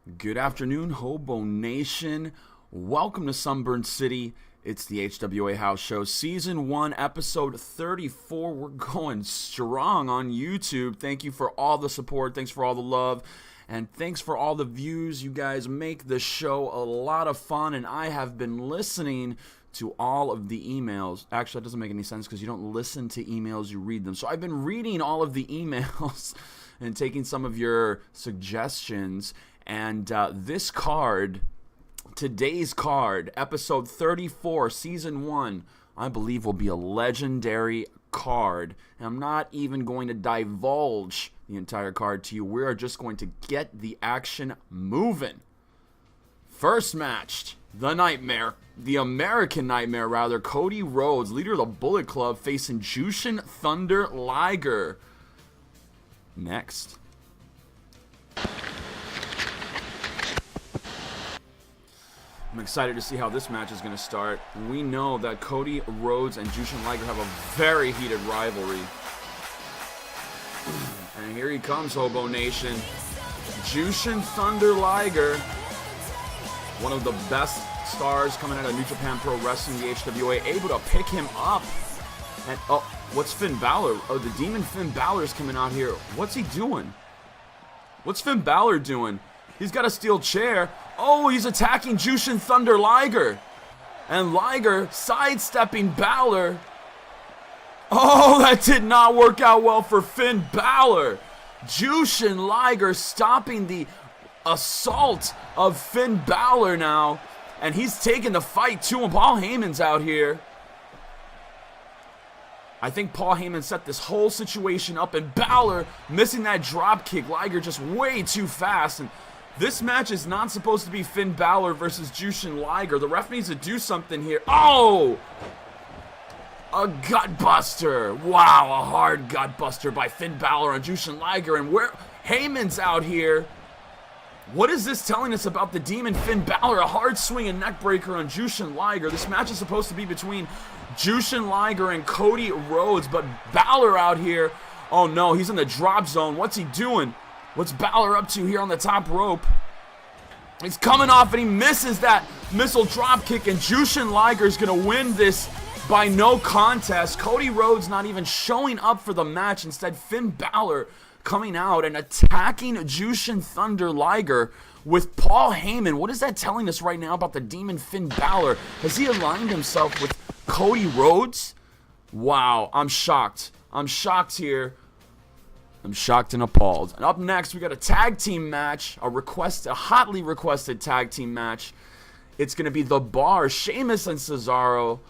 Good afternoon, Hobo Nation. Welcome to Sunburn City. It's the HWA House Show, Season 1, Episode 34. We're going strong on YouTube. Thank you for all the support. Thanks for all the love. And thanks for all the views. You guys make the show a lot of fun. And I have been listening to all of the emails. Actually, that doesn't make any sense because you don't listen to emails, you read them. So I've been reading all of the emails and taking some of your suggestions. And this card, today's card, episode 34, season 1, I believe will be a legendary card. And I'm not even going to divulge the entire card to you. We are just going to get the action moving. First match, the American Nightmare rather, Cody Rhodes, leader of the Bullet Club, facing Jushin Thunder Liger. Next. I'm excited to see how this match is going to start. We know that Cody Rhodes and Jushin Liger have a very heated rivalry. And here he comes, Hobo Nation. Jushin Thunder Liger, one of the best stars coming out of New Japan Pro Wrestling, the HWA, able to pick him up. And oh, what's Finn Balor? Oh, the Demon Finn Balor's coming out here. What's he doing? What's Finn Balor doing? He's got a steel chair. Oh, he's attacking Jushin Thunder Liger. And Liger sidestepping Balor. Oh, that did not work out well for Finn Balor. Jushin Liger stopping the assault of Finn Balor now. And he's taking the fight to him. Paul Heyman's out here. I think Paul Heyman set this whole situation up. And Balor missing that drop kick. Liger just way too fast. And this match is not supposed to be Finn Balor versus Jushin Liger. The ref needs to do something here. Oh! A gutbuster. Wow, a hard gutbuster by Finn Balor on Jushin Liger. And where Heyman's out here. What is this telling us about the Demon Finn Balor? A hard swing and neck breaker on Jushin Liger. This match is supposed to be between Jushin Liger and Cody Rhodes. But Balor out here. Oh no, he's in the drop zone. What's he doing? What's Balor up to here on the top rope? He's coming off and he misses that missile drop kick, and Jushin Liger's going to win this by no contest. Cody Rhodes not even showing up for the match. Instead, Finn Balor coming out and attacking Jushin Thunder Liger with Paul Heyman. What is that telling us right now about the Demon Finn Balor? Has he aligned himself with Cody Rhodes? Wow, I'm shocked. I'm shocked here. I'm shocked and appalled. And up next, we got a tag team match, a hotly requested tag team match. It's going to be The Bar, Sheamus and Cesaro,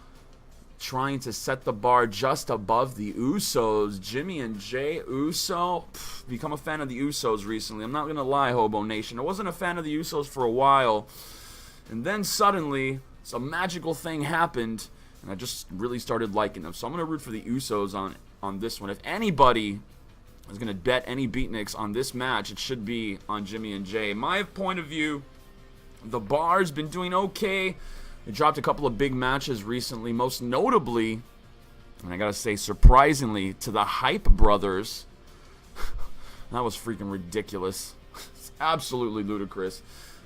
trying to set the bar just above the Usos. Jimmy and Jay Uso, become a fan of the Usos recently. I'm not going to lie, Hobo Nation. I wasn't a fan of the Usos for a while. And then suddenly, some magical thing happened, and I just really started liking them. So I'm going to root for the Usos on this one. If anybody is going to bet any Beatniks on this match, it should be on Jimmy and Jay. My point of view, The Bar's been doing okay. They dropped a couple of big matches recently, most notably, and I gotta say, surprisingly, to the Hype Brothers. That was freaking ridiculous. It's absolutely ludicrous.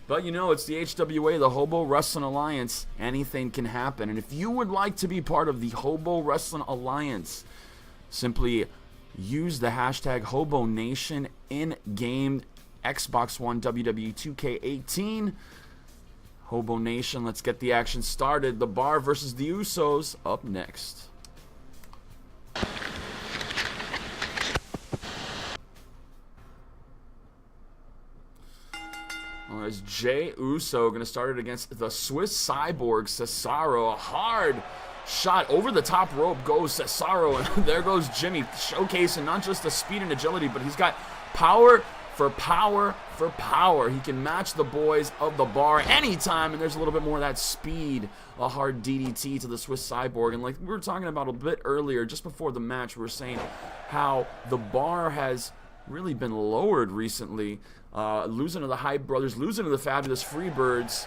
But you know, it's the HWA, the Hobo Wrestling Alliance. Anything can happen. And if you would like to be part of the Hobo Wrestling Alliance, simply use the hashtag HoboNation in-game Xbox One WWE2K18. Hobo Nation, let's get the action started. The Bar versus the Usos up next. Well, as Jay Uso going to start it against the Swiss Cyborg Cesaro. A hard shot over the top rope goes Cesaro, and there goes Jimmy, showcasing not just the speed and agility, but he's got power for power for power. He can match the boys of The Bar anytime, and there's a little bit more of that speed. A hard DDT to the Swiss Cyborg, and like we were talking about a bit earlier, just before the match, we were saying how The Bar has really been lowered recently, losing to the Hype Brothers, losing to the Fabulous Freebirds,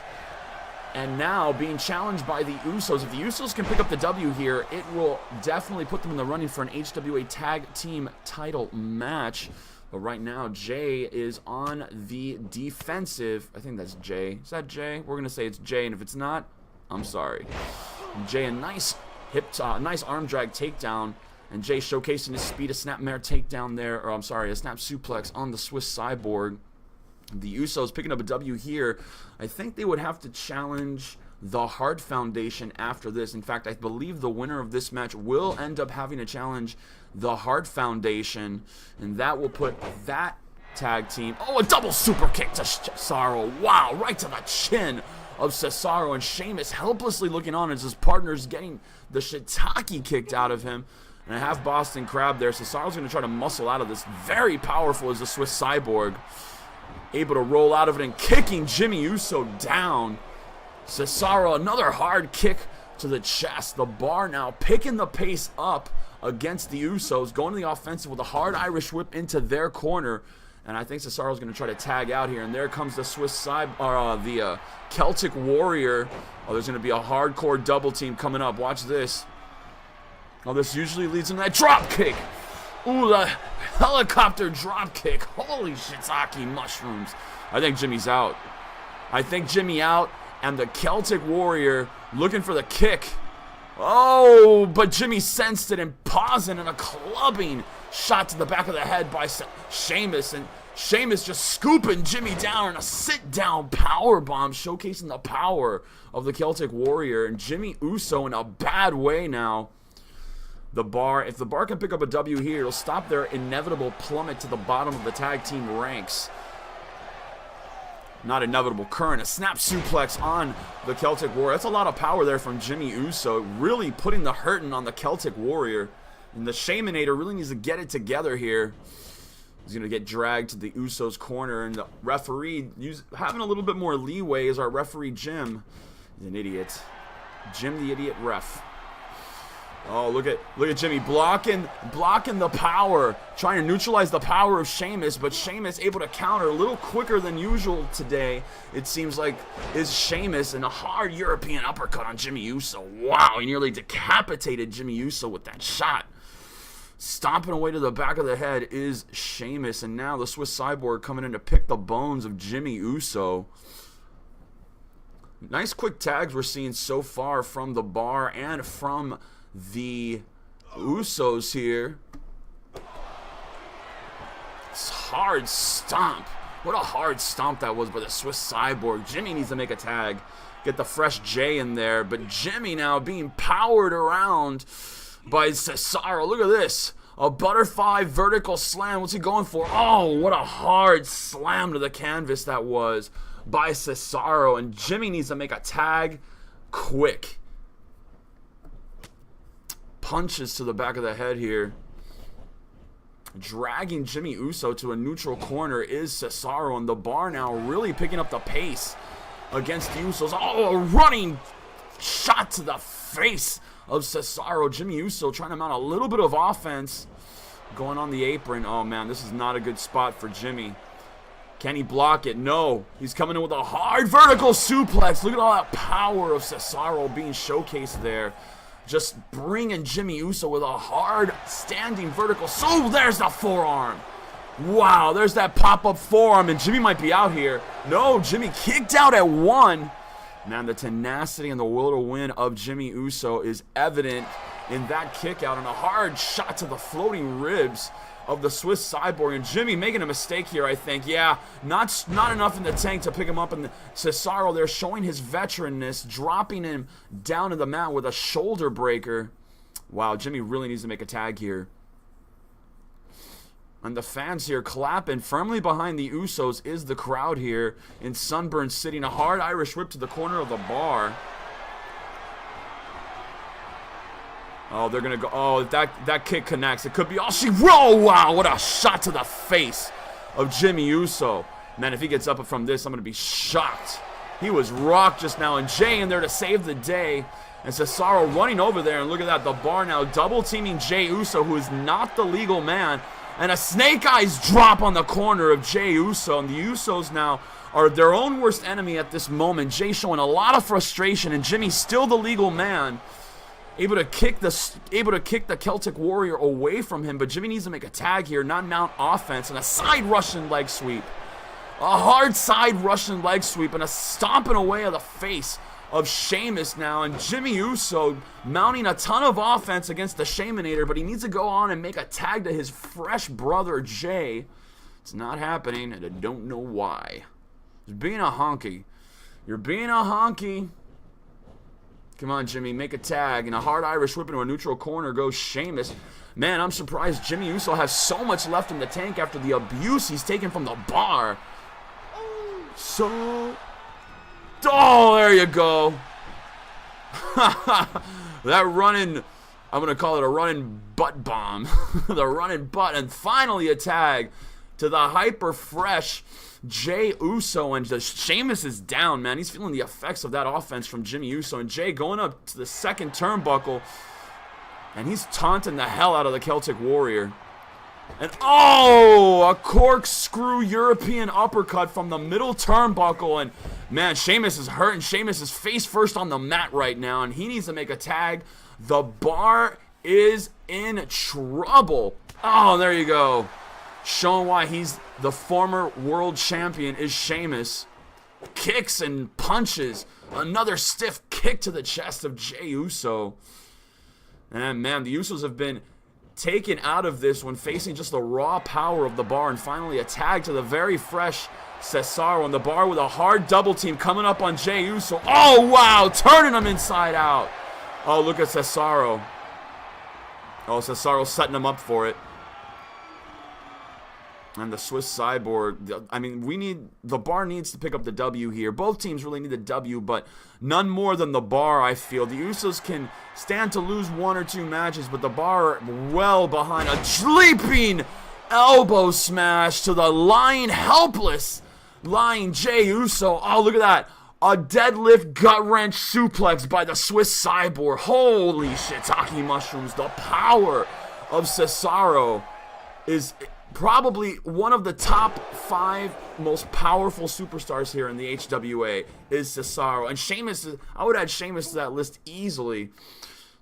and now being challenged by the Usos. If the Usos can pick up the W here, it will definitely put them in the running for an HWA Tag Team title match. But right now, Jay is on the defensive. I think that's Jay. Is that Jay? We're going to say it's Jay, and if it's not, I'm sorry. Jay, a nice nice arm drag takedown. And Jay showcasing his speed, a snapmare takedown there. Or I'm sorry, a snap suplex on the Swiss Cyborg. The Usos picking up a W here. I think they would have to challenge the Hart Foundation after this. In fact, I believe the winner of this match will end up having to challenge the Hart Foundation, and that will put that tag team. Oh, a double super kick to Cesaro. Wow, right to the chin of Cesaro, and Sheamus helplessly looking on as his partner's getting the shiitake kicked out of him. And a half Boston Crab there. Cesaro's going to try to muscle out of this. Very powerful as the Swiss Cyborg. Able to roll out of it and kicking Jimmy Uso down. Cesaro, another hard kick to the chest. The Bar now picking the pace up against the Usos, going to the offensive with a hard Irish whip into their corner. And I think Cesaro's going to try to tag out here. And there comes the Swiss side, the Celtic Warrior. Oh, there's going to be a hardcore double team coming up. Watch this. Oh, this usually leads into that drop kick. Ooh, the helicopter drop kick. Holy shiitake mushrooms. I think Jimmy's out. I think Jimmy out. And the Celtic Warrior looking for the kick. Oh, but Jimmy sensed it and pausing, and a clubbing shot to the back of the head by Sheamus. And Sheamus just scooping Jimmy down in a sit-down power bomb, showcasing the power of the Celtic Warrior. And Jimmy Uso in a bad way now. The Bar, if the Bar can pick up a W here, it'll stop their inevitable plummet to the bottom of the tag team ranks. Not inevitable, current. A snap suplex on the Celtic Warrior. That's a lot of power there from Jimmy Uso, really putting the hurting on the Celtic Warrior. And the Shaminator really needs to get it together here. He's going to get dragged to the Usos corner, and the referee having a little bit more leeway is our referee Jim. He's an idiot. Jim the idiot ref. Oh, look at Jimmy blocking the power, trying to neutralize the power of Sheamus, but Sheamus able to counter a little quicker than usual today. It seems like is Sheamus, and a hard European uppercut on Jimmy Uso. Wow, he nearly decapitated Jimmy Uso with that shot. Stomping away to the back of the head is Sheamus, and now the Swiss Cyborg coming in to pick the bones of Jimmy Uso. Nice quick tags we're seeing so far from the Bar and from the Usos here. It's hard stomp. What a hard stomp that was by the Swiss Cyborg. Jimmy needs to make a tag. Get the fresh J in there. But Jimmy now being powered around by Cesaro. Look at this. A butterfly vertical slam. What's he going for? Oh, what a hard slam to the canvas that was by Cesaro. And Jimmy needs to make a tag quick. Punches to the back of the head here. Dragging Jimmy Uso to a neutral corner is Cesaro, and the Bar now really picking up the pace against the Usos. Oh, a running shot to the face of Cesaro. Jimmy Uso trying to mount a little bit of offense going on the apron. Oh man, this is not a good spot for Jimmy. Can he block it? No. He's coming in with a hard vertical suplex. Look at all that power of Cesaro being showcased there. Just bringing Jimmy Uso with a hard standing vertical. So there's the forearm. Wow, there's that pop-up forearm, and Jimmy might be out here. No, Jimmy kicked out at one. Man, the tenacity and the will to win of Jimmy Uso is evident in that kick out, and a hard shot to the floating ribs of the Swiss Cyborg. And Jimmy making a mistake here, I think. Yeah, not enough in the tank to pick him up. And Cesaro there showing his veteranness, dropping him down to the mat with a shoulder breaker. Wow, Jimmy really needs to make a tag here. And the fans here clapping. Firmly behind the Usos is the crowd here in Sunburn City. And a hard Irish whip to the corner of the Bar. Oh, they're going to go. Oh, that kick connects. It could be all she. Whoa, wow, what a shot to the face of Jimmy Uso. Man, if he gets up from this, I'm going to be shocked. He was rocked just now, and Jay in there to save the day. And Cesaro running over there, and look at that. The Bar now double teaming Jay Uso, who is not the legal man. And a snake eyes drop on the corner of Jay Uso. And the Usos now are their own worst enemy at this moment. Jay showing a lot of frustration, and Jimmy's still the legal man. able to kick the Celtic Warrior away from him, but Jimmy needs to make a tag here, not mount offense, and a side Russian leg sweep. A hard side Russian leg sweep and a stomping away of the face of Sheamus now, and Jimmy Uso mounting a ton of offense against the Shaminator, but he needs to go on and make a tag to his fresh brother Jay. It's not happening, and I don't know why. He's being a honky. You're being a honky. Come on, Jimmy, make a tag. And a hard Irish whip into a neutral corner goes Sheamus. Man, I'm surprised Jimmy Uso has so much left in the tank after the abuse he's taken from the bar. So, oh, there you go. That running, I'm going to call it a running butt bomb. The running butt. And finally a tag to the hyper fresh Jey Uso. And Sheamus is down, man. He's feeling the effects of that offense from Jimmy Uso. And Jey going up to the second turnbuckle. And he's taunting the hell out of the Celtic Warrior. And oh, a corkscrew European uppercut from the middle turnbuckle. And man, Sheamus is hurting. Sheamus is face first on the mat right now, and he needs to make a tag. The bar is in trouble. Oh, there you go. Showing why he's the former world champion is Sheamus. Kicks and punches. Another stiff kick to the chest of Jey Uso. And man, the Usos have been taken out of this when facing just the raw power of the bar, and finally a tag to the very fresh Cesaro, and the bar with a hard double team coming up on Jey Uso. Oh wow, turning him inside out. Oh, look at Cesaro. Oh, Cesaro setting him up for it. And the Swiss Cyborg, I mean, the bar needs to pick up the W here. Both teams really need the W, but none more than the bar, I feel. The Usos can stand to lose one or two matches, but the bar well behind. A leaping elbow smash to the helpless lying Jey Uso. Oh, look at that. A deadlift gut wrench suplex by the Swiss Cyborg. Holy shiitake mushrooms. The power of Cesaro is probably one of the top 5 most powerful superstars here in the HWA is Cesaro. And Sheamus, I would add Sheamus to that list easily.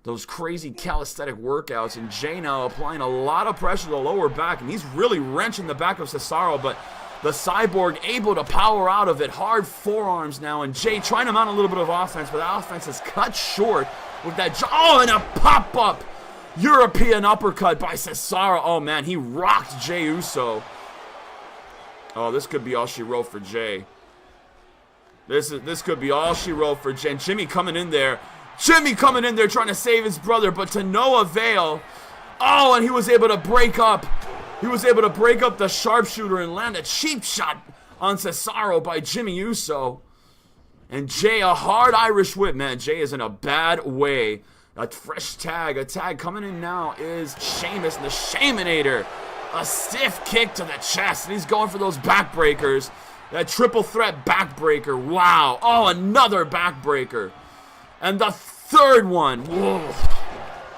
Those crazy calisthenic workouts. And Jey now applying a lot of pressure to the lower back. And he's really wrenching the back of Cesaro. But the Cyborg able to power out of it. Hard forearms now. And Jey trying to mount a little bit of offense. But that offense is cut short with that. Oh, and a pop-up European uppercut by Cesaro. Oh man, he rocked Jey Uso. Oh, this could be all she wrote for Jey. This could be all she wrote for Jey. And Jimmy coming in there. Jimmy coming in there trying to save his brother, but to no avail. Oh, and he was able to break up. He was able to break up the sharpshooter and land a cheap shot on Cesaro by Jimmy Uso. And Jey, a hard Irish whip. Man, Jey is in a bad way. A fresh tag. A tag coming in now is Sheamus, the Shaminator. A stiff kick to the chest, and he's going for those backbreakers. That triple threat backbreaker. Wow. Oh, another backbreaker. And the third one. Whoa.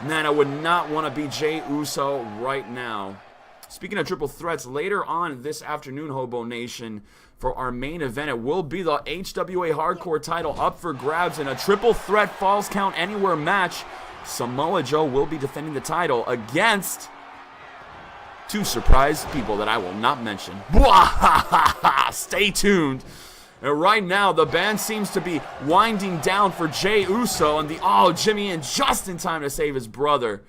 Man, I would not want to be Jey Uso right now. Speaking of triple threats, later on this afternoon, Hobo Nation, for our main event, it will be the HWA Hardcore title up for grabs in a triple threat Falls Count Anywhere match. Samoa Joe will be defending the title against 2 surprise people that I will not mention. Stay tuned. And right now, the band seems to be winding down for Jey Uso, and Jimmy in just in time to save his brother.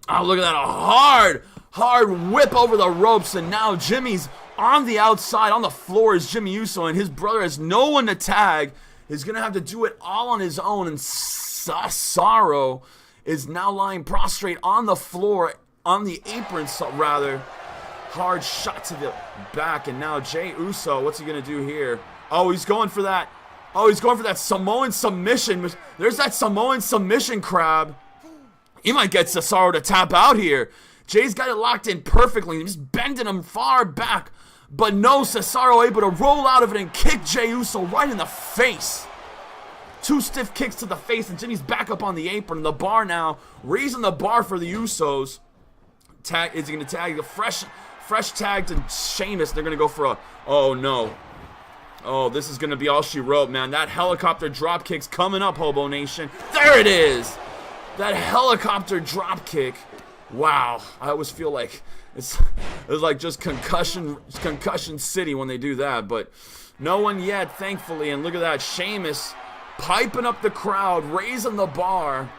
Oh, look at that, a hard whip over the ropes, and now Jimmy's on the outside, on the floor is Jimmy Uso, and his brother has no one to tag. He's going to have to do it all on his own, and Cesaro is now lying prostrate on the floor, on the apron, rather. Hard shot to the back, and now Jey Uso, what's he going to do here? Oh, he's going for that. Oh, he's going for that Samoan submission. There's that Samoan submission crab. He might get Cesaro to tap out here. Jay's got it locked in perfectly. He's bending him far back. But no, Cesaro able to roll out of it and kick Jey Uso right in the face. 2 stiff kicks to the face, and Jimmy's back up on the apron. The bar now, raising the bar for the Usos. Is he going to tag the fresh tag to Sheamus? They're going to go for a, oh no. Oh, this is going to be all she wrote, man. That helicopter drop kick's coming up, HoboNation. There it is! That helicopter drop kick. Wow. I always feel like it's like just concussion city when they do that, but no one yet, thankfully. And look at that, Sheamus piping up the crowd, raising the bar.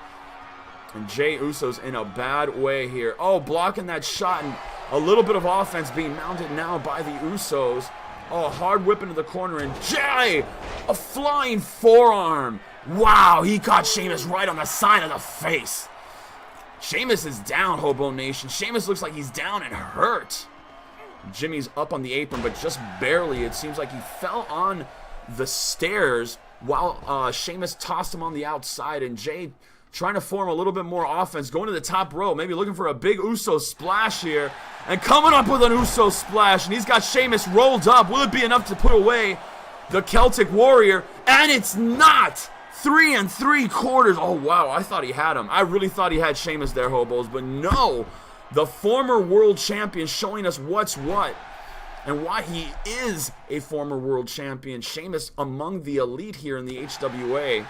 And Jey Uso's in a bad way here. Oh, blocking that shot, and a little bit of offense being mounted now by the Usos. Oh, hard whip into the corner, and Jey, a flying forearm. Wow, he caught Sheamus right on the side of the face. Sheamus is down, HoboNation. Sheamus looks like he's down and hurt. Jimmy's up on the apron, but just barely. It seems like he fell on the stairs while Sheamus tossed him on the outside, and Jey trying to form a little bit more offense, going to the top rope, maybe looking for a big Uso splash here, and coming up with an Uso splash, and he's got Sheamus rolled up. Will it be enough to put away the Celtic Warrior? And it's not! 3 3/4. Oh, wow, I thought he had him. I really thought he had Sheamus there, Hobos, but no. The former world champion showing us what's what and why he is a former world champion. Sheamus among the elite here in the HWA.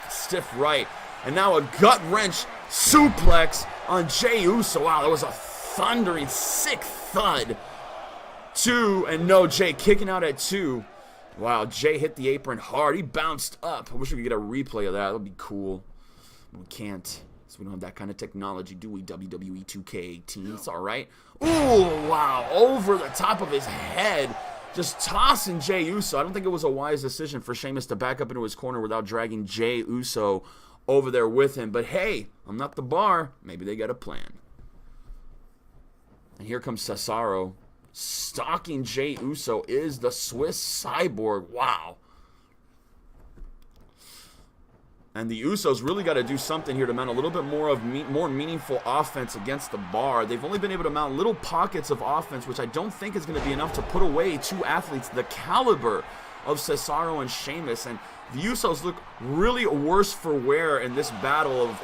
Stiff right. And now a gut-wrench suplex on Jey Uso. Wow, that was a thundering, sick thud. 2, and no, Jey kicking out at 2. Wow, Jey hit the apron hard. He bounced up. I wish we could get a replay of that. That would be cool. We can't, so we don't have that kind of technology, do we? WWE2K18. It's all right. Ooh, wow, over the top of his head. Just tossing Jey Uso. I don't think it was a wise decision for Sheamus to back up into his corner without dragging Jey Uso over there with him. But hey, I'm not the bar. Maybe they got a plan. And here comes Cesaro. Stalking Jey Uso is the Swiss Cyborg. Wow. And the Usos really got to do something here to mount a little bit more of more meaningful offense against the bar. They've only been able to mount little pockets of offense, which I don't think is going to be enough to put away two athletes the caliber of Cesaro and Sheamus. And the Usos look really worse for wear in this battle of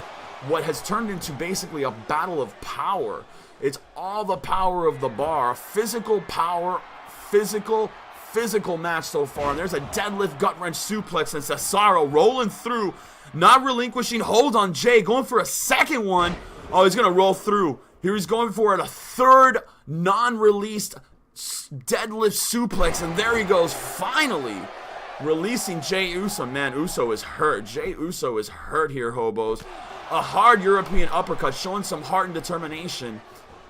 what has turned into basically a battle of power. It's all the power of the bar, physical power, physical match so far. And there's a deadlift gut-wrench suplex, and Cesaro rolling through, not relinquishing hold on Jey, going for a second one. Oh, he's going to roll through. Here he's going for a third non-released deadlift suplex, and there he goes, finally releasing Jey Uso. Man, Uso is hurt. Jey Uso is hurt here, Hobos. A hard European uppercut, showing some heart and determination.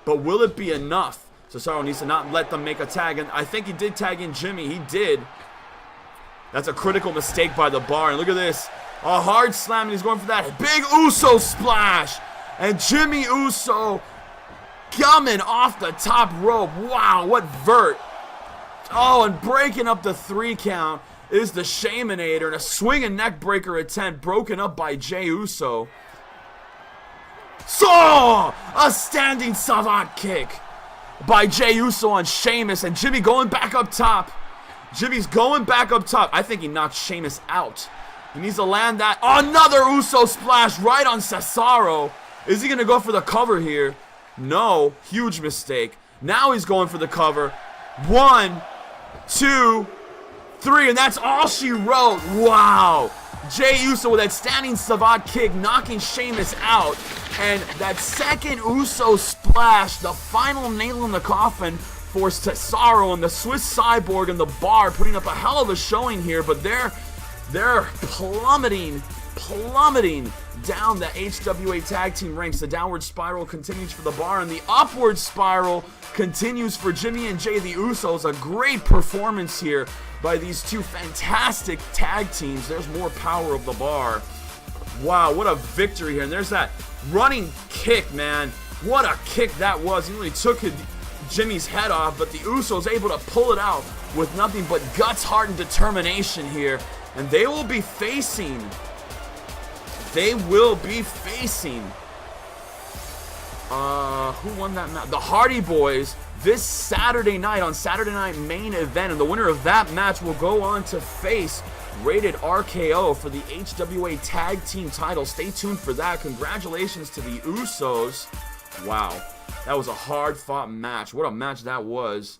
But will it be enough? Cesaro needs to not let them make a tag, and I think he did tag in Jimmy. He did. That's a critical mistake by the bar, and look at this. A hard slam, and he's going for that big Uso splash. And Jimmy Uso coming off the top rope. Wow, what vert. Oh, and breaking up the 3 count is the Shaminator, and a swinging neck breaker attempt broken up by Jey Uso. So, a standing savant kick by Jey Uso on Sheamus, and Jimmy going back up top. Jimmy's going back up top. I think he knocked Sheamus out. He needs to land that. Another Uso splash right on Cesaro. Is he going to go for the cover here? No. Huge mistake. Now he's going for the cover. 1, 2, 3, and that's all she wrote. Wow. Jey Uso with that standing savant kick, knocking Sheamus out. And that second Uso splash, the final nail in the coffin for Cesaro and the Swiss Cyborg and the bar, putting up a hell of a showing here. But they're plummeting down the HWA tag team ranks. The downward spiral continues for the bar, and the upward spiral continues for Jimmy and Jey the Usos. A great performance here by these two fantastic tag teams. There's more power of the bar. Wow, what a victory here. And there's that running kick, man. What a kick that was. He only took Jimmy's head off, but the Usos able to pull it out with nothing but guts, heart, and determination here. And they will be facing who won that match? The Hardy Boys this Saturday night on Saturday Night Main Event, and the winner of that match will go on to face Rated RKO for the HWA Tag Team title. Stay tuned for that. Congratulations to the Usos. Wow, that was a hard-fought match. What a match that was.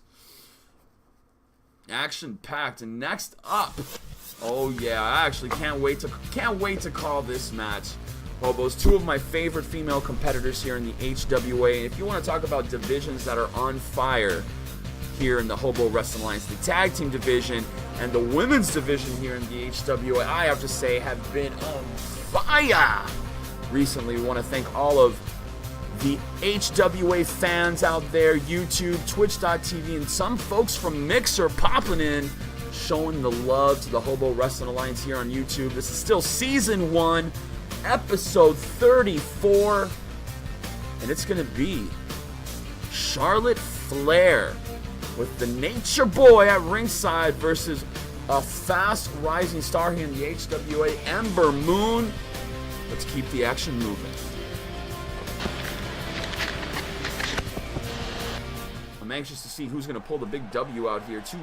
Action-packed. And next up, oh yeah, I actually can't wait to call this match. Hobos, two of my favorite female competitors here in the HWA. And if you want to talk about divisions that are on fire here in the Hobo Wrestling Alliance, the tag team division and the women's division here in the HWA, I have to say, have been on fire recently. We want to thank all of the HWA fans out there, YouTube, Twitch.tv, and some folks from Mixer popping in, showing the love to the Hobo Wrestling Alliance here on YouTube. This is still Season 1, Episode 34, and it's going to be Charlotte Flair with the Nature Boy at ringside versus a fast rising star here in the HWA, Ember Moon. Let's keep the action moving. I'm anxious to see who's going to pull the big W out here. Two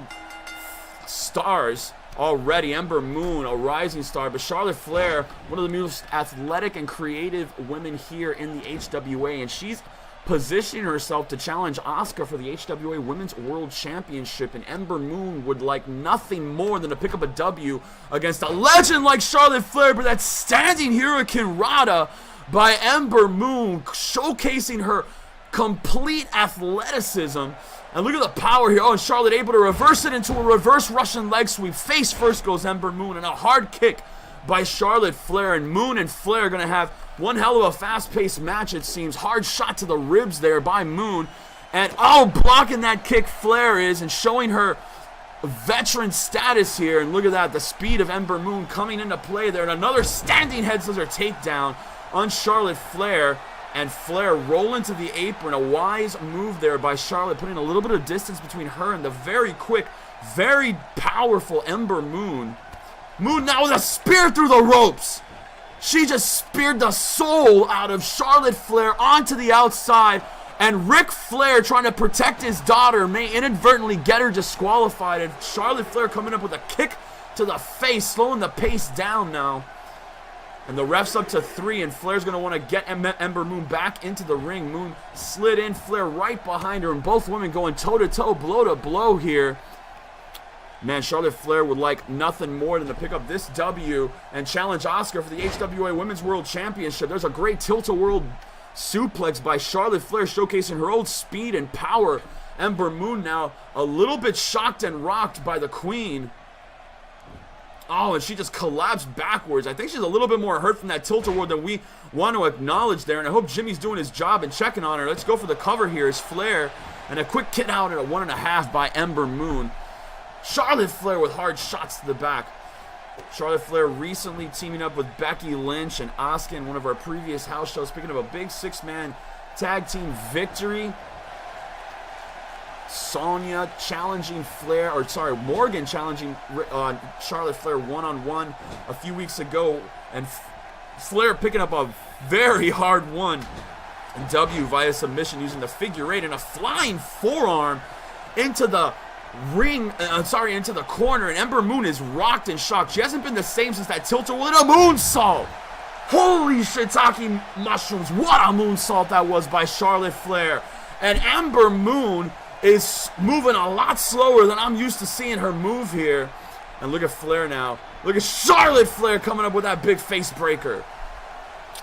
stars already. Ember Moon, a rising star, but Charlotte Flair, one of the most athletic and creative women here in the HWA, and she's positioning herself to challenge Asuka for the HWA Women's World Championship, and Ember Moon would like nothing more than to pick up a W against a legend like Charlotte Flair, but that standing Hurricane Rana by Ember Moon, showcasing her complete athleticism. And look at the power here. Oh, and Charlotte able to reverse it into a reverse Russian leg sweep. Face first goes Ember Moon, and a hard kick by Charlotte Flair. And Moon and Flair are going to have one hell of a fast-paced match, it seems. Hard shot to the ribs there by Moon. And, oh, blocking that kick Flair is and showing her veteran status here. And look at that, the speed of Ember Moon coming into play there. And another standing head scissor takedown on Charlotte Flair. And Flair roll into the apron. A wise move there by Charlotte, putting a little bit of distance between her and the very quick, very powerful Ember Moon. Moon now with a spear through the ropes. She just speared the soul out of Charlotte Flair onto the outside. And Ric Flair, trying to protect his daughter, may inadvertently get her disqualified. And Charlotte Flair coming up with a kick to the face, slowing the pace down now. And the ref's up to 3, and Flair's going to want to get Ember Moon back into the ring. Moon slid in, Flair right behind her, and both women going toe-to-toe, blow-to-blow here. Man, Charlotte Flair would like nothing more than to pick up this W and challenge Asuka for the HWA Women's World Championship. There's a great tilt-a-world suplex by Charlotte Flair, showcasing her own speed and power. Ember Moon now a little bit shocked and rocked by the Queen. Oh, and she just collapsed backwards. I think she's a little bit more hurt from that tilt-a-whirl than we want to acknowledge there. And I hope Jimmy's doing his job and checking on her. Let's go for the cover here as Flair. And a quick kick out at a 1.5 by Ember Moon. Charlotte Flair with hard shots to the back. Charlotte Flair recently teaming up with Becky Lynch and Asuka in one of our previous house shows. Speaking of a big 6-man tag team victory. Sonya challenging Flair, Morgan challenging Charlotte Flair one-on-one a few weeks ago, and Flair picking up a very hard one W via submission using the figure 8 and a flying forearm into the into the corner, and Ember Moon is rocked and shocked. She hasn't been the same since that tilt-a-whirl and a moonsault. Holy shiitake mushrooms, what a moonsault that was by Charlotte Flair. And Ember Moon is moving a lot slower than I'm used to seeing her move here. And look at Flair now. Look at Charlotte Flair coming up with that big face breaker.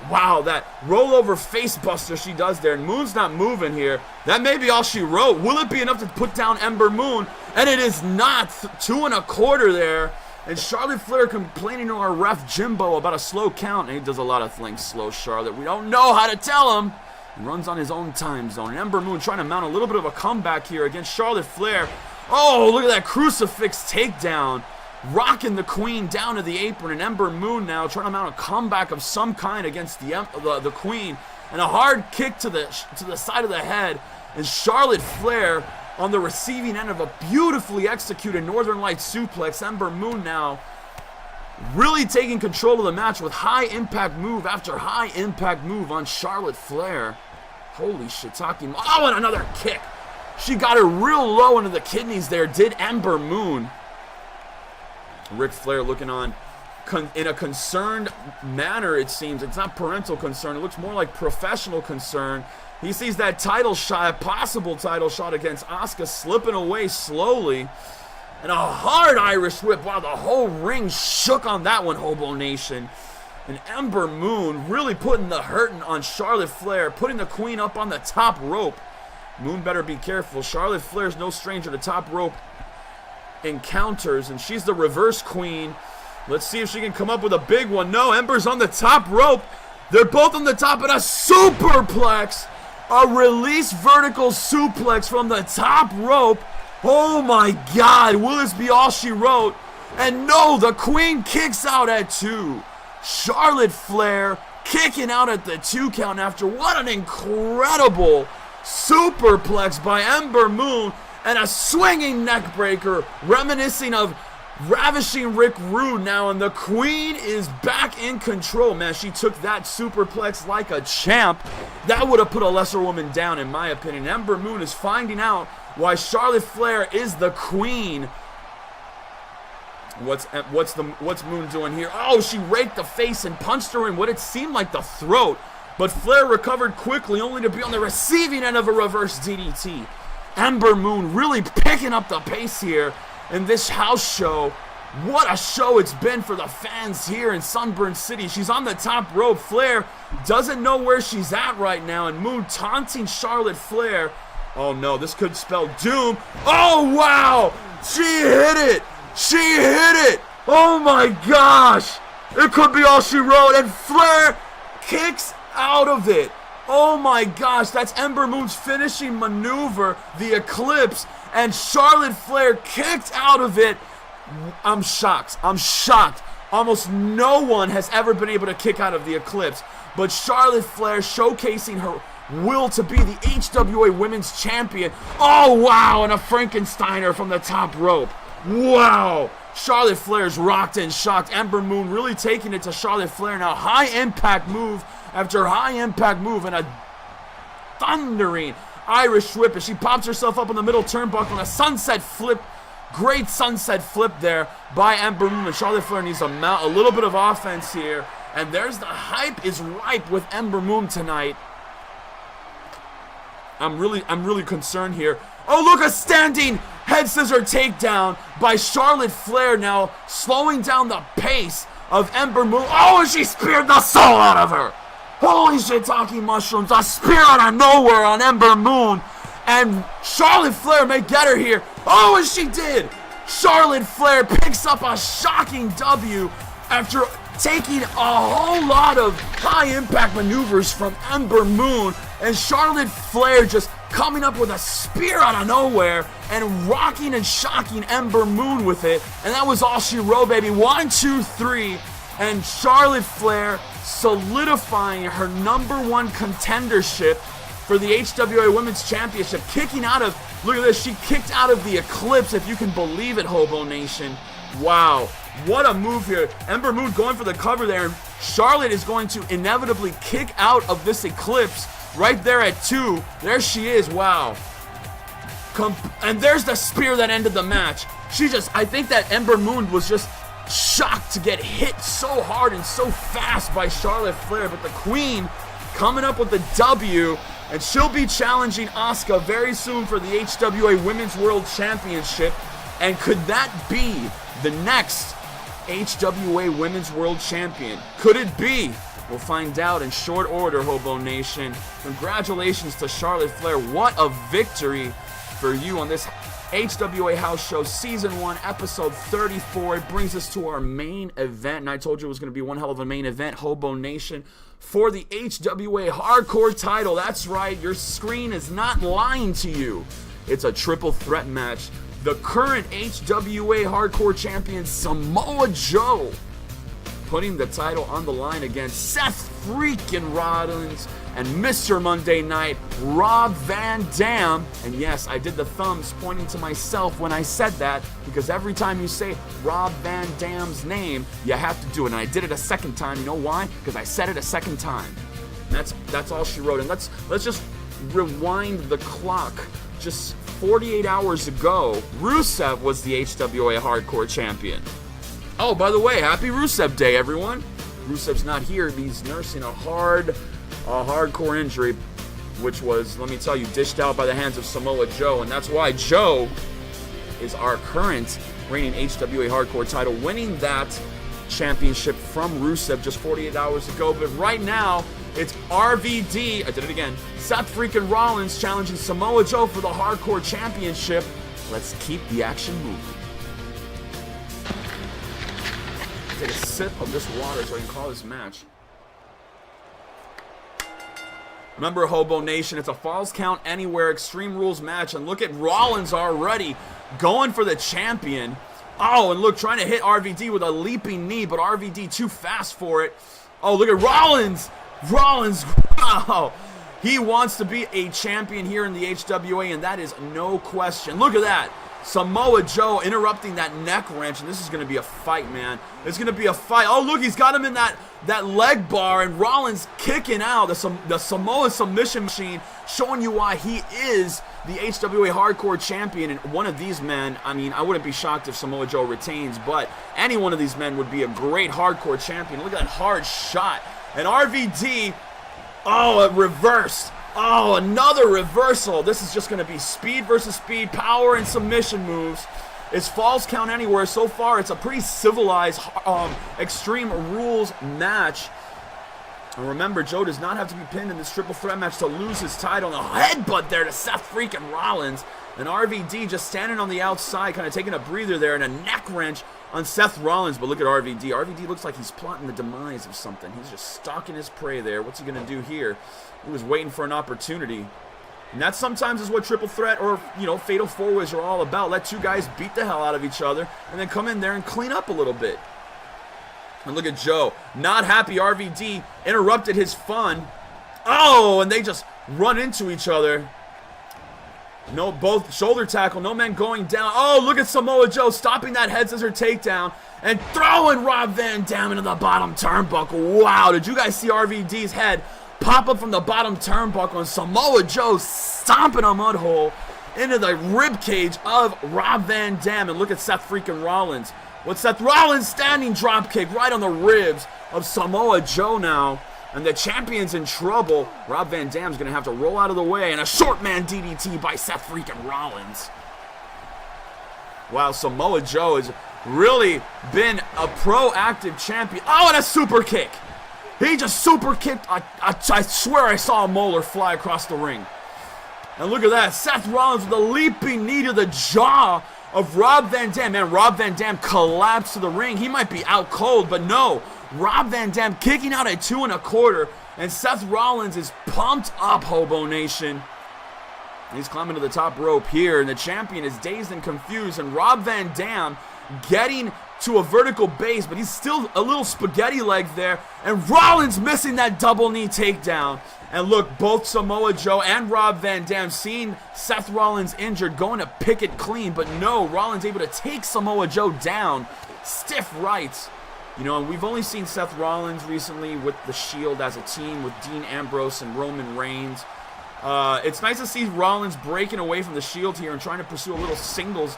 Wow, that rollover face buster she does there. And Moon's not moving here. That may be all she wrote. Will it be enough to put down Ember Moon? And it is not. 2 1/4 there. And Charlotte Flair complaining to our ref Jimbo about a slow count. And he does a lot of things slow, Charlotte. We don't know how to tell him. He runs on his own time zone. And Ember Moon trying to mount a little bit of a comeback here against Charlotte Flair. Oh, look at that crucifix takedown. Rocking the Queen down to the apron. And Ember Moon now trying to mount a comeback of some kind against the Queen. And a hard kick to the side of the head. And Charlotte Flair on the receiving end of a beautifully executed Northern Lights suplex. Ember Moon now really taking control of the match with high impact move after high impact move on Charlotte Flair. Holy shiitake. Oh, and another kick. She got her real low into the kidneys there, did Ember Moon. Ric Flair looking on in a concerned manner, it seems. It's not parental concern. It looks more like professional concern. He sees that title shot, a possible title shot against Asuka, slipping away slowly. And a hard Irish whip. Wow, the whole ring shook on that one, HoboNation. And Ember Moon really putting the hurting on Charlotte Flair, putting the queen up on the top rope. Moon better be careful. Charlotte Flair's no stranger to top rope encounters, and she's the reverse queen. Let's see if she can come up with a big one. No, Ember's on the top rope. They're both on the top, and a superplex. A release vertical suplex from the top rope. Oh my God, will this be all she wrote? And no, the queen kicks out at 2. Charlotte Flair kicking out at the 2 count after. What an incredible superplex by Ember Moon, and a swinging neck breaker reminiscing of Ravishing Rick Rude now, and the queen is back in control. Man, she took that superplex like a champ. That would have put a lesser woman down, in my opinion. Ember Moon is finding out why Charlotte Flair is the queen. What's Moon doing here? Oh, she raked the face and punched her in what it seemed like the throat. But Flair recovered quickly, only to be on the receiving end of a reverse DDT. Ember Moon really picking up the pace here in this house show. What a show it's been for the fans here in Sunburn City. She's on the top rope. Flair doesn't know where she's at right now, and Moon taunting Charlotte Flair. Oh no, this could spell doom. Oh wow, she hit it. She hit it. Oh my gosh, it could be all she wrote, and Flair kicks out of it. Oh my gosh, that's Ember Moon's finishing maneuver, the Eclipse, and Charlotte Flair kicked out of it. I'm shocked. I'm shocked. Almost no one has ever been able to kick out of the Eclipse, but Charlotte Flair showcasing her will to be the HWA Women's Champion. Oh wow, and a Frankensteiner from the top rope. Wow. Charlotte Flair's rocked and shocked. Ember Moon really taking it to Charlotte Flair now. High impact move after high impact move, and a thundering Irish whip as she pops herself up in the middle turnbuckle, and a sunset flip. Great sunset flip there by Ember Moon. And Charlotte Flair needs a little bit of offense here. And there's the hype is ripe with Ember Moon tonight. I'm really concerned here. Oh, look, a standing head scissor takedown by Charlotte Flair now, slowing down the pace of Ember Moon. Oh, and she speared the soul out of her. Holy shiitake mushrooms, a spear out of nowhere on Ember Moon. And Charlotte Flair may get her here. Oh, and she did. Charlotte Flair picks up a shocking W after taking a whole lot of high-impact maneuvers from Ember Moon. And Charlotte Flair just coming up with a spear out of nowhere and rocking and shocking Ember Moon with it. And that was all she wrote, baby. 1, 2, 3. And Charlotte Flair solidifying her #1 contendership for the HWA Women's Championship, kicking out of, look at this, she kicked out of the Eclipse, if you can believe it, HoboNation. Wow, what a move here. Ember Moon going for the cover there, and Charlotte is going to inevitably kick out of this Eclipse right there at 2. There she is, wow. And there's the spear that ended the match. I think that Ember Moon was just shocked to get hit so hard and so fast by Charlotte Flair, but the Queen coming up with the W. And she'll be challenging Asuka very soon for the HWA Women's World Championship. And could that be the next HWA Women's World Champion? Could it be? We'll find out in short order, HoboNation. Congratulations to Charlotte Flair. What a victory for you on this HWA House Show Season 1, Episode 34. It brings us to our main event. And I told you it was going to be one hell of a main event, HoboNation, for the HWA Hardcore title. That's right, your screen is not lying to you. It's a triple threat match. The current HWA Hardcore champion, Samoa Joe, putting the title on the line against Seth freaking Rollins and Mr. Monday Night, Rob Van Dam. And yes, I did the thumbs pointing to myself when I said that, because every time you say Rob Van Dam's name, you have to do it. And I did it a second time. You know why? Because I said it a second time. That's all she wrote. And let's just rewind the clock. Just 48 hours ago, Rusev was the HWA Hardcore champion. Oh, by the way, happy Rusev Day, everyone. Rusev's not here. He's nursing a hardcore injury, which was, let me tell you, dished out by the hands of Samoa Joe. And that's why Joe is our current reigning HWA Hardcore title, winning that championship from Rusev just 48 hours ago. But right now, it's RVD, I did it again, Seth freaking Rollins challenging Samoa Joe for the Hardcore Championship. Let's keep the action moving. Take a sip of this water so I can call this match. Remember, Hobo Nation, it's a Falls Count Anywhere Extreme Rules match, and look at Rollins already going for the champion. Oh, and look, trying to hit RVD with a leaping knee, but RVD too fast for it. Oh, look at Rollins. Rollins, wow. He wants to be a champion here in the HWA, and that is no question. Look at that. Samoa Joe interrupting that neck wrench, and this is going to be a fight, man. It's going to be a fight. Oh, look, he's got him in that leg bar, and Rollins kicking out. The Samoa submission machine showing you why he is the HWA Hardcore Champion. And one of these men, I mean, I wouldn't be shocked if Samoa Joe retains, but any one of these men would be a great Hardcore Champion. Look at that hard shot. And RVD, oh, it reversed. Oh, another reversal. This is just going to be speed versus speed, power and submission moves. It's Falls Count Anywhere. So far, it's a pretty civilized Extreme Rules match. And remember, Joe does not have to be pinned in this triple threat match to lose his title. And a headbutt there to Seth freaking Rollins. And RVD just standing on the outside, kind of taking a breather there, and a neck wrench on Seth Rollins. But look at RVD. RVD looks like he's plotting the demise of something. He's just stalking his prey there. What's he going to do here? He was waiting for an opportunity. And that sometimes is what triple threat or, you know, fatal four-ways are all about. Let two guys beat the hell out of each other and then come in there and clean up a little bit. And look at Joe. Not happy RVD interrupted his fun. Oh, and they just run into each other. No, both shoulder tackle, no man going down. Oh, look at Samoa Joe stopping that head scissor takedown and throwing Rob Van Dam into the bottom turnbuckle. Wow, did you guys see RVD's head pop up from the bottom turnbuckle, and Samoa Joe stomping a mud hole into the rib cage of Rob Van Dam. And look at Seth freaking Rollins. With Seth Rollins standing drop kick right on the ribs of Samoa Joe now. And the champion's in trouble. Rob Van Dam's going to have to roll out of the way. And a short man DDT by Seth freaking Rollins. Wow, Samoa Joe has really been a proactive champion. Oh, and a super kick. He just super kicked. I swear I saw a molar fly across the ring. And look at that. Seth Rollins with a leaping knee to the jaw of Rob Van Dam. Man, Rob Van Dam collapsed to the ring. He might be out cold, but no. Rob Van Dam kicking out at 2 1/4. And Seth Rollins is pumped up, Hobo Nation. He's climbing to the top rope here. And the champion is dazed and confused. And Rob Van Dam getting to a vertical base, but he's still a little spaghetti leg there. And Rollins missing that double knee takedown. And look, both Samoa Joe and Rob Van Dam seeing Seth Rollins injured, going to pick it clean. But no, Rollins able to take Samoa Joe down. Stiff rights. You know, and we've only seen Seth Rollins recently with the Shield as a team with Dean Ambrose and Roman Reigns. It's nice to see Rollins breaking away from the Shield here and trying to pursue a little singles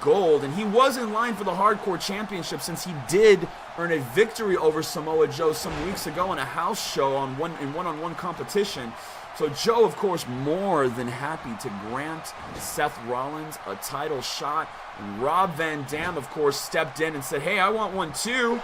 gold. And he was in line for the Hardcore Championship since he did earn a victory over Samoa Joe some weeks ago in a house show in one-on-one competition. So Joe, of course, more than happy to grant Seth Rollins a title shot. And Rob Van Dam, of course, stepped in and said, hey, I want one too.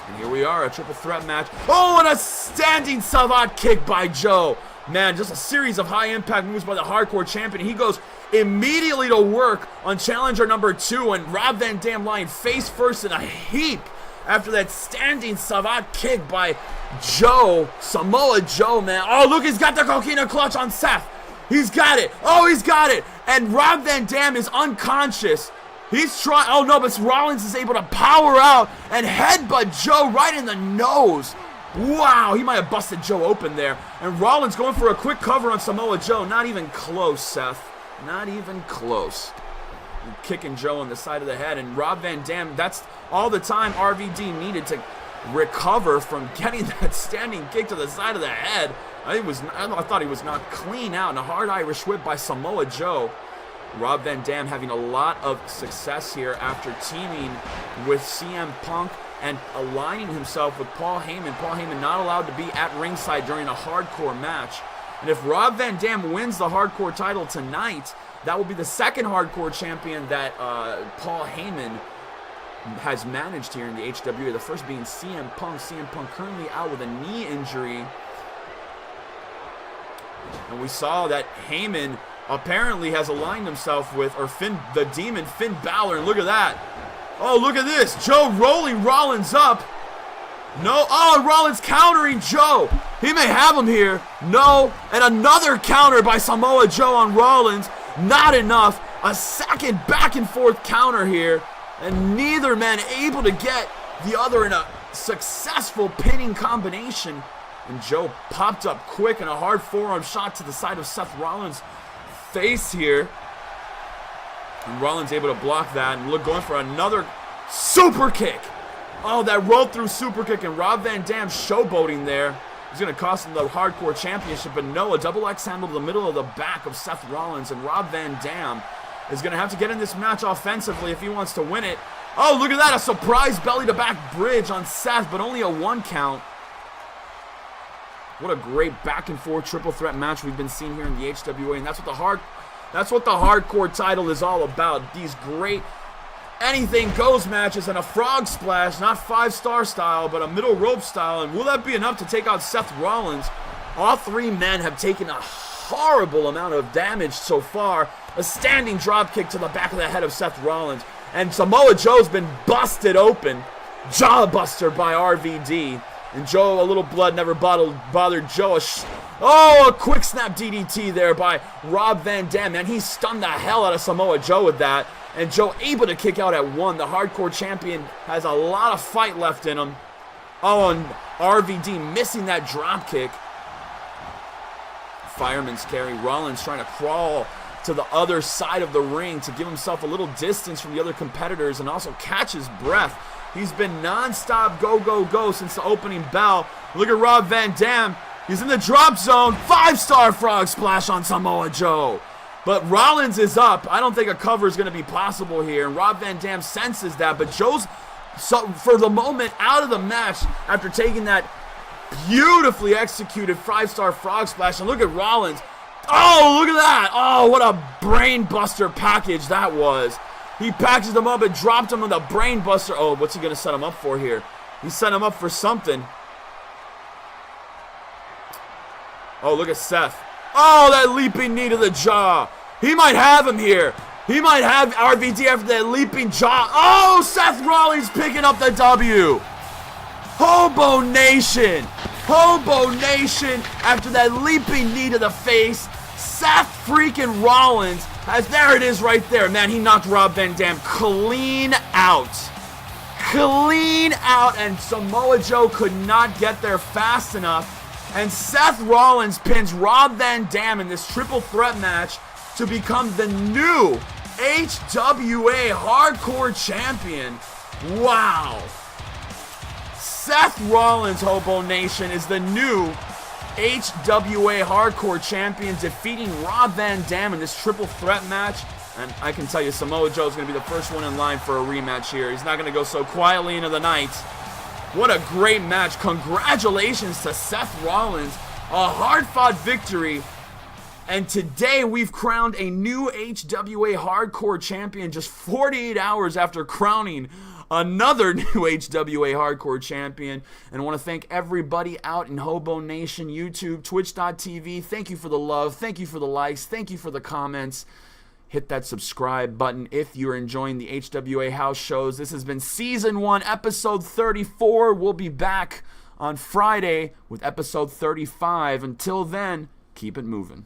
And here we are, a triple threat match. Oh, and a standing Savate kick by Joe. Man, just a series of high-impact moves by the Hardcore Champion. He goes immediately to work on challenger number 2, and Rob Van Dam lying face first in a heap after that standing Savate kick by Joe. Samoa Joe, man. Oh, look, he's got the coquina clutch on Seth. He's got it. Oh, he's got it. And Rob Van Dam is unconscious. He's trying. Oh, no, but Rollins is able to power out and headbutt Joe right in the nose. Wow, he might have busted Joe open there. And Rollins going for a quick cover on Samoa Joe. Not even close, Seth. Not even close. And kicking Joe on the side of the head. And Rob Van Dam, that's all the time RVD needed to recover from getting that standing kick to the side of the head. I thought he was knocked clean out. And a hard Irish whip by Samoa Joe. Rob Van Dam having a lot of success here after teaming with CM Punk and aligning himself with Paul Heyman. Paul Heyman not allowed to be at ringside during a hardcore match. And if Rob Van Dam wins the hardcore title tonight, That will be the second hardcore champion that Paul Heyman has managed here in the HWA. The first being CM Punk. CM Punk currently out with a knee injury. And we saw that Heyman apparently has aligned himself with, or the Demon, Finn Balor. And look at that. Oh, look at this. Joe rolling Rollins up. No. Oh, Rollins countering Joe. He may have him here. No. And another counter by Samoa Joe on Rollins. Not enough. A second back and forth counter here. And neither man able to get the other in a successful pinning combination. And Joe popped up quick and a hard forearm shot to the side of Seth Rollins' face here. And Rollins able to block that and going for another super kick. Oh, that rolled through super kick, and Rob Van Dam showboating there. He's going to cost him the hardcore championship, but no, a double X handle to the middle of the back of Seth Rollins, and Rob Van Dam is going to have to get in this match offensively if he wants to win it. Oh, look at that, a surprise belly to back bridge on Seth, but only a 1 count. What a great back and forth triple threat match we've been seeing here in the HWA, and that's what the hardcore title is all about. These great anything goes matches and a frog splash, not 5-star style, but a middle rope style. And will that be enough to take out Seth Rollins? All 3 men have taken a horrible amount of damage so far. A standing drop kick to the back of the head of Seth Rollins. And Samoa Joe's been busted open. Jawbuster by RVD. And Joe, a little blood never bothered Joe. A quick snap DDT there by Rob Van Dam. Man, he stunned the hell out of Samoa Joe with that. And Joe able to kick out at 1. The hardcore champion has a lot of fight left in him. Oh, and RVD missing that drop kick. Fireman's carry. Rollins trying to crawl to the other side of the ring to give himself a little distance from the other competitors and also catch his breath. He's been non-stop go, go, go since the opening bell. Look at Rob Van Dam. He's in the drop zone. 5-star frog splash on Samoa Joe. But Rollins is up. I don't think a cover is going to be possible here. And Rob Van Dam senses that. But Joe's, for the moment, out of the match after taking that beautifully executed 5-star frog splash. And look at Rollins. Oh, look at that. Oh, what a brain buster package that was. He packaged him up and dropped him with a brain buster. Oh, what's he going to set him up for here? He set him up for something. Oh, look at Seth. Oh, that leaping knee to the jaw. He might have him here. He might have RVD after that leaping jaw. Oh, Seth Rollins picking up the W. HoboNation. HoboNation after that leaping knee to the face. Seth freaking Rollins has, there it is right there. Man, he knocked Rob Van Dam clean out. Clean out, and Samoa Joe could not get there fast enough. And Seth Rollins pins Rob Van Dam in this triple threat match to become the new HWA Hardcore Champion. Wow. Seth Rollins, HoboNation, is the new HWA Hardcore Champion, defeating Rob Van Dam in this triple threat match. And I can tell you, Samoa Joe is going to be the first one in line for a rematch here. He's not going to go so quietly into the night. What a great match. Congratulations to Seth Rollins. A hard-fought victory. And today we've crowned a new HWA Hardcore Champion just 48 hours after crowning another new HWA Hardcore Champion. And I want to thank everybody out in HoboNation, YouTube, Twitch.tv. Thank you for the love. Thank you for the likes. Thank you for the comments. Hit that subscribe button if you're enjoying the HWA house shows. This has been Season 1, Episode 34. We'll be back on Friday with Episode 35. Until then, keep it moving.